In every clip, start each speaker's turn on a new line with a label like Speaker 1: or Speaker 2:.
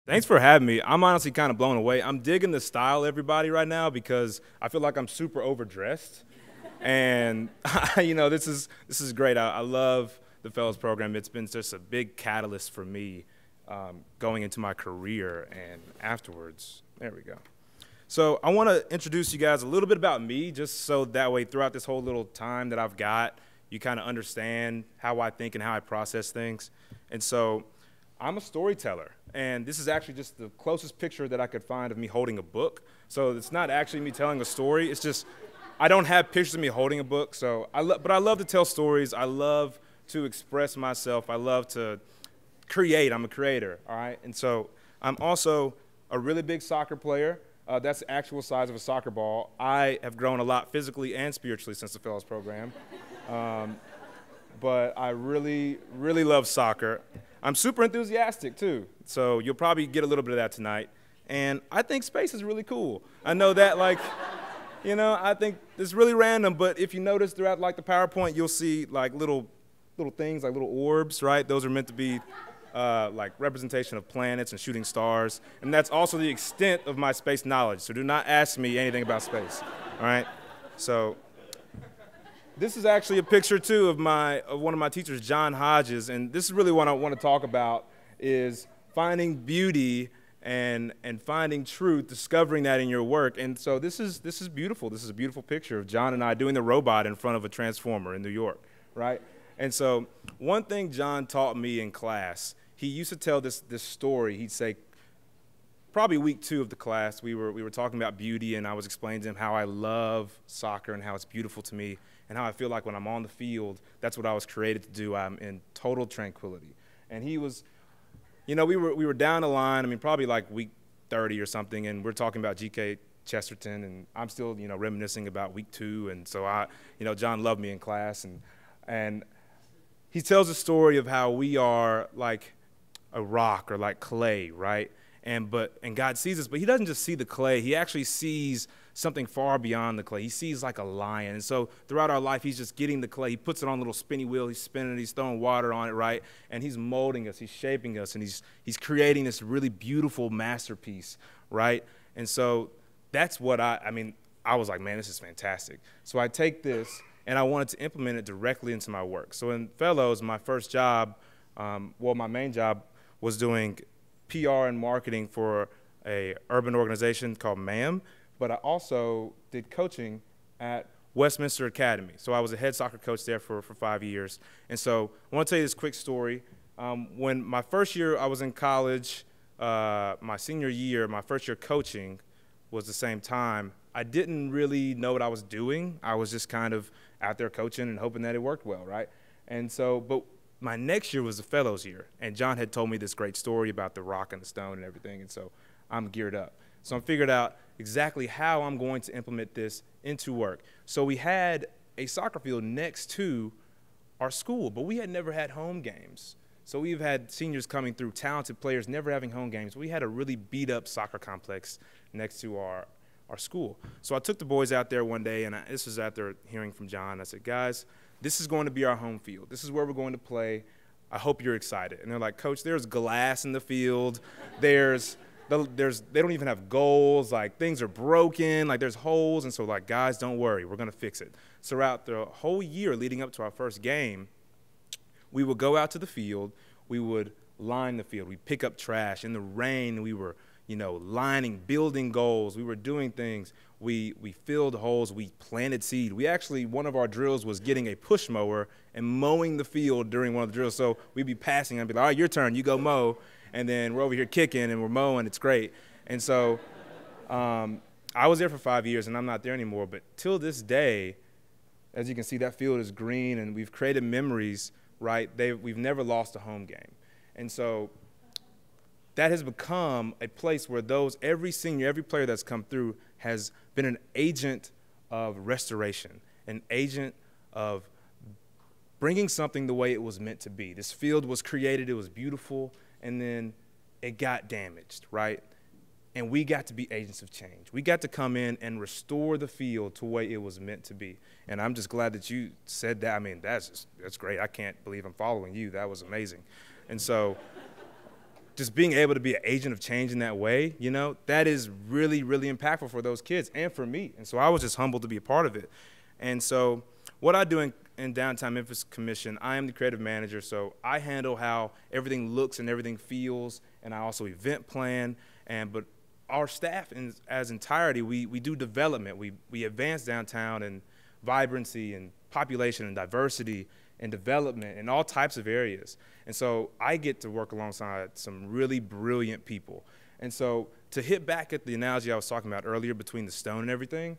Speaker 1: Thanks for having me. I'm honestly kind of blown away. I'm digging the style, everybody, right now because I feel like I'm super overdressed, and this is great. I love the Fellows program. It's been just a big catalyst for me going into my career and afterwards. There we go. So I want to introduce you guys a little bit about me, just so that way throughout this whole little time that I've got, you kind of understand how I think and how I process things. And so I'm a storyteller, and this is actually just the closest picture that I could find of me holding a book. So it's not actually me telling a story. It's just I don't have pictures of me holding a book. So but I love to tell stories. I love to express myself. I love to create. I'm a creator, all right? And so I'm also a really big soccer player. That's the actual size of a soccer ball. I have grown a lot physically and spiritually since the Fellows program. But I really, really love soccer. I'm super enthusiastic too, so you'll probably get a little bit of that tonight. And I think space is really cool. I know that, I think it's really random, but if you notice throughout the PowerPoint, you'll see little things, like little orbs, right? Those are meant to be representation of planets and shooting stars. And that's also the extent of my space knowledge, so do not ask me anything about space, all right? So this is actually a picture, too, of one of my teachers, John Hodges, and this is really what I want to talk about, is finding beauty and finding truth, discovering that in your work. And so this is beautiful. This is a beautiful picture of John and I doing the robot in front of a transformer in New York, right? And so one thing John taught me in class, he used to tell this story. He'd say, probably week 2 of the class, we were talking about beauty, and I was explaining to him how I love soccer and how it's beautiful to me, and how I feel like when I'm on the field, that's what I was created to do. I'm in total tranquility. And he was, we were down the line, probably like week 30 or something, and we're talking about G.K. Chesterton, and I'm still, reminiscing about week 2, and so John loved me in class, and he tells a story of how we are like a rock or like clay, right? And God sees us, but he doesn't just see the clay. He actually sees something far beyond the clay. He sees like a lion. And so throughout our life, he's just getting the clay. He puts it on a little spinny wheel. He's spinning it. He's throwing water on it, right? And he's molding us. He's shaping us. And he's creating this really beautiful masterpiece, right? And so that's what I was like, man, this is fantastic. So I take this, and I wanted to implement it directly into my work. So in Fellows, my first job, my main job was doing PR and marketing for a urban organization called MAM, but I also did coaching at Westminster Academy. So I was a head soccer coach there for 5 years. And so I want to tell you this quick story. When my first year I was in college, my senior year, my first year coaching was the same time. I didn't really know what I was doing. I was just kind of out there coaching and hoping that it worked well, right? And so, but my next year was the Fellows year, and John had told me this great story about the rock and the stone and everything, and so I'm geared up. So I figured out exactly how I'm going to implement this into work. So we had a soccer field next to our school, but we had never had home games. So we've had seniors coming through, talented players, never having home games. We had a really beat-up soccer complex next to our school. So I took the boys out there one day, and this was after hearing from John. I said, guys, this is going to be our home field. This is where we're going to play. I hope you're excited. And they're like, Coach, there's glass in the they don't even have goals. Like, things are broken. Like, there's holes. And so, like, guys, don't worry. We're going to fix it. So throughout the whole year leading up to our first game, we would go out to the field. We would line the field. We'd pick up trash. In the rain, we were lining, building goals. We were doing things. We filled holes. We planted seed. We actually, one of our drills was getting a push mower and mowing the field during one of the drills. So we'd be passing and be like, all right, your turn. You go mow. And then we're over here kicking and we're mowing. It's great. And so I was there for 5 years, and I'm not there anymore. But till this day, as you can see, that field is green, and we've created memories, right? We've never lost a home game. And so that has become a place where every senior, every player that's come through has been an agent of restoration, an agent of bringing something the way it was meant to be. This field was created, it was beautiful, and then it got damaged, right? And we got to be agents of change. We got to come in and restore the field to the way it was meant to be. And I'm just glad that you said that. That's great. I can't believe I'm following you. That was amazing. And so just being able to be an agent of change in that way, you know, that is really, really impactful for those kids and for me. And so I was just humbled to be a part of it. And so what I do in Downtown Memphis Commission, I am the creative manager, so I handle how everything looks and everything feels, and I also event plan. But our staff as entirety, we do development. We advance downtown and vibrancy and population and diversity and development in all types of areas. And so I get to work alongside some really brilliant people. And so to hit back at the analogy I was talking about earlier between the stone and everything,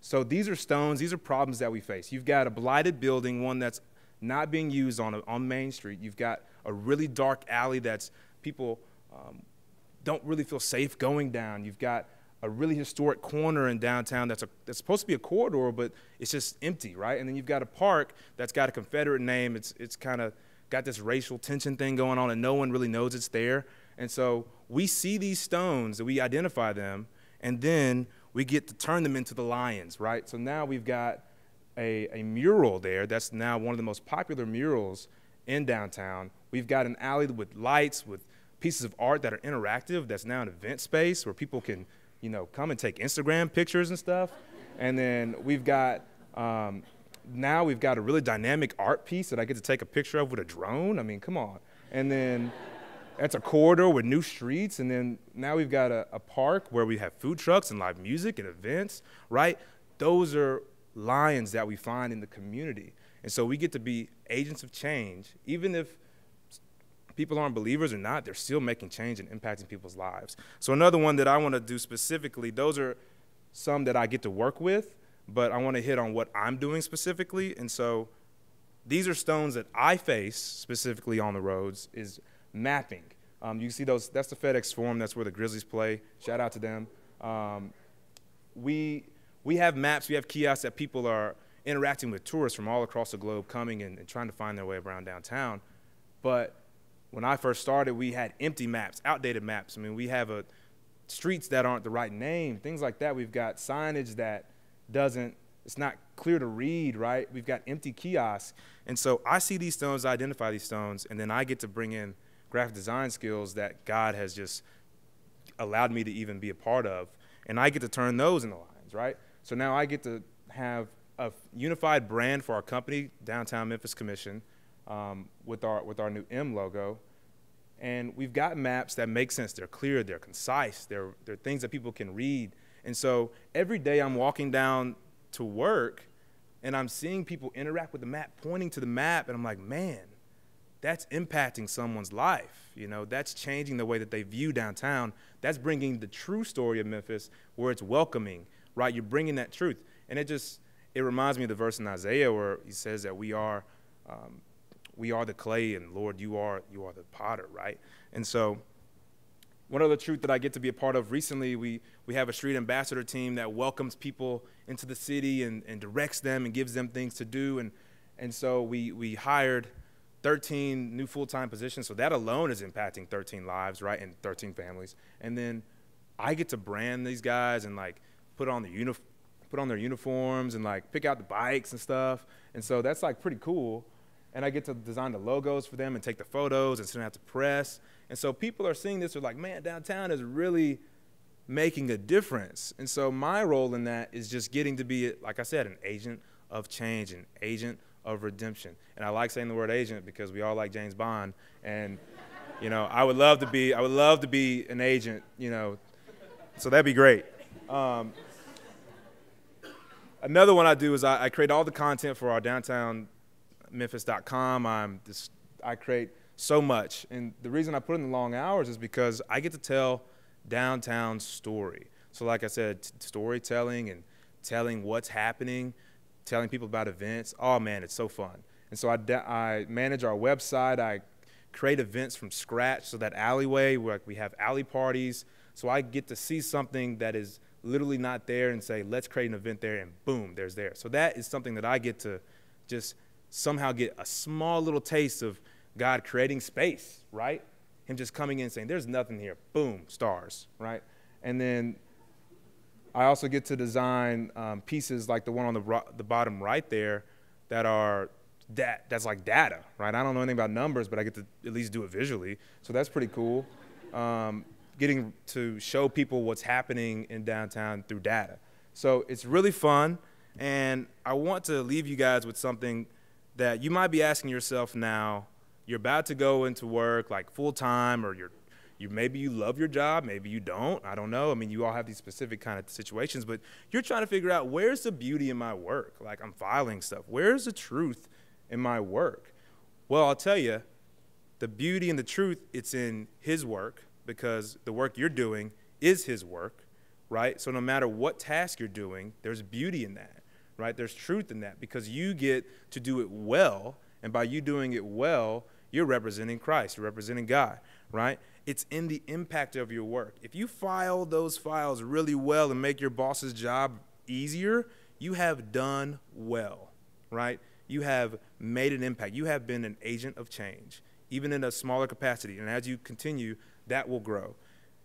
Speaker 1: so these are stones, these are problems that we face. You've got a blighted building, one that's not being used on Main Street. You've got a really dark alley that's people don't really feel safe going down. You've got a really historic corner in downtown that's supposed to be a corridor, but it's just empty, right? And then you've got a park that's got a Confederate name. It's kind of got this racial tension thing going on, and no one really knows it's there. And so we see these stones, and we identify them, and then we get to turn them into the lions, right? So now we've got a mural there that's now one of the most popular murals in downtown. We've got an alley with lights, with pieces of art that are interactive, that's now an event space where people can, you know, come and take Instagram pictures and stuff. And then we've got, now we've got a really dynamic art piece that I get to take a picture of with a drone. I mean, come on. And then that's a corridor with new streets. And then now we've got a park where we have food trucks and live music and events, right? Those are lions that we find in the community. And so we get to be agents of change. Even if people aren't believers or not, they're still making change and impacting people's lives. So another one that I want to do specifically, those are some that I get to work with, but I want to hit on what I'm doing specifically. And so these are stones that I face specifically on the roads is mapping. You see those, that's the FedEx Forum, that's where the Grizzlies play. Shout out to them. We have maps, we have kiosks that people are interacting with tourists from all across the globe coming and trying to find their way around downtown. But when I first started, we had empty maps, outdated maps. I mean, we have streets that aren't the right name, things like that. We've got signage that it's not clear to read, right? We've got empty kiosks. And so I see these stones, I identify these stones, and then I get to bring in graphic design skills that God has just allowed me to even be a part of. And I get to turn those into lines, right? So now I get to have a unified brand for our company, Downtown Memphis Commission, with our new M logo. And we've got maps that make sense. They're clear, they're concise, they're things that people can read. And so every day I'm walking down to work and I'm seeing people interact with the map, pointing to the map, and I'm like, man, that's impacting someone's life. You know, that's changing the way that they view downtown. That's bringing the true story of Memphis where it's welcoming, right? You're bringing that truth. And it reminds me of the verse in Isaiah where he says that we are the clay, and Lord, you are the potter, right? And so one other truth that I get to be a part of recently, we have a street ambassador team that welcomes people into the city and directs them and gives them things to do. And so we hired 13 new full-time positions. So that alone is impacting 13 lives, right, and 13 families. And then I get to brand these guys and like put on their uniforms and like pick out the bikes and stuff. And so that's like pretty cool. And I get to design the logos for them and take the photos and send it out to press. And so people are seeing this, they're like, man, downtown is really making a difference. And so my role in that is just getting to be, like I said, an agent of change, an agent of redemption. And I like saying the word agent because we all like James Bond. And, you know, I would love to be an agent, you know, so that'd be great. Another one I do is I create all the content for our downtownmemphis.com. I create so much. And the reason I put in the long hours is because I get to tell downtown's story. So like I said, storytelling and telling what's happening, telling people about events. Oh man, it's so fun. And so I manage our website. I create events from scratch. So that alleyway, where we have alley parties. So I get to see something that is literally not there and say, let's create an event there, and boom, there's there. So that is something that I get to just somehow get a small little taste of God creating space, right? Him just coming in and saying, there's nothing here, boom, stars, right? And then I also get to design pieces like the one on the bottom right there that are that's like data, right? I don't know anything about numbers, but I get to at least do it visually. So that's pretty cool. Getting to show people what's happening in downtown through data. So it's really fun, and I want to leave you guys with something that you might be asking yourself now. You're about to go into work like full time, or maybe you love your job, maybe you don't, I don't know. I mean, you all have these specific kind of situations, but you're trying to figure out, where's the beauty in my work? Like, I'm filing stuff. Where's the truth in my work? Well, I'll tell you, the beauty and the truth, it's in his work, because the work you're doing is his work, right? So no matter what task you're doing, there's beauty in that, right? There's truth in that, because you get to do it well, and by you doing it well, you're representing Christ, you're representing God, right? It's in the impact of your work. If you file those files really well and make your boss's job easier, you have done well, right? You have made an impact. You have been an agent of change, even in a smaller capacity. And as you continue, that will grow.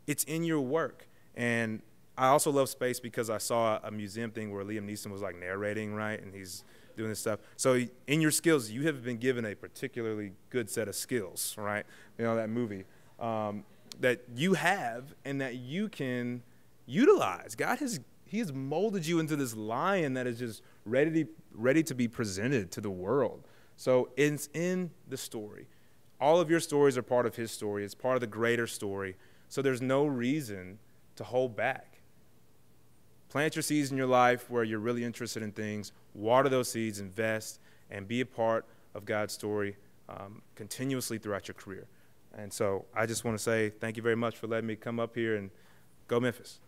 Speaker 1: It's in your work. And I also love Space because I saw a museum thing where Liam Neeson was like narrating, right? And he's doing this stuff. So in your skills, you have been given a particularly good set of skills, right? You know, that movie that you have and that you can utilize. He has molded you into this lion that is just ready to be presented to the world. So it's in the story. All of your stories are part of his story. It's part of the greater story. So there's no reason to hold back. Plant your seeds in your life where you're really interested in things. Water those seeds, invest, and be a part of God's story continuously throughout your career. And so I just want to say thank you very much for letting me come up here, and go Memphis.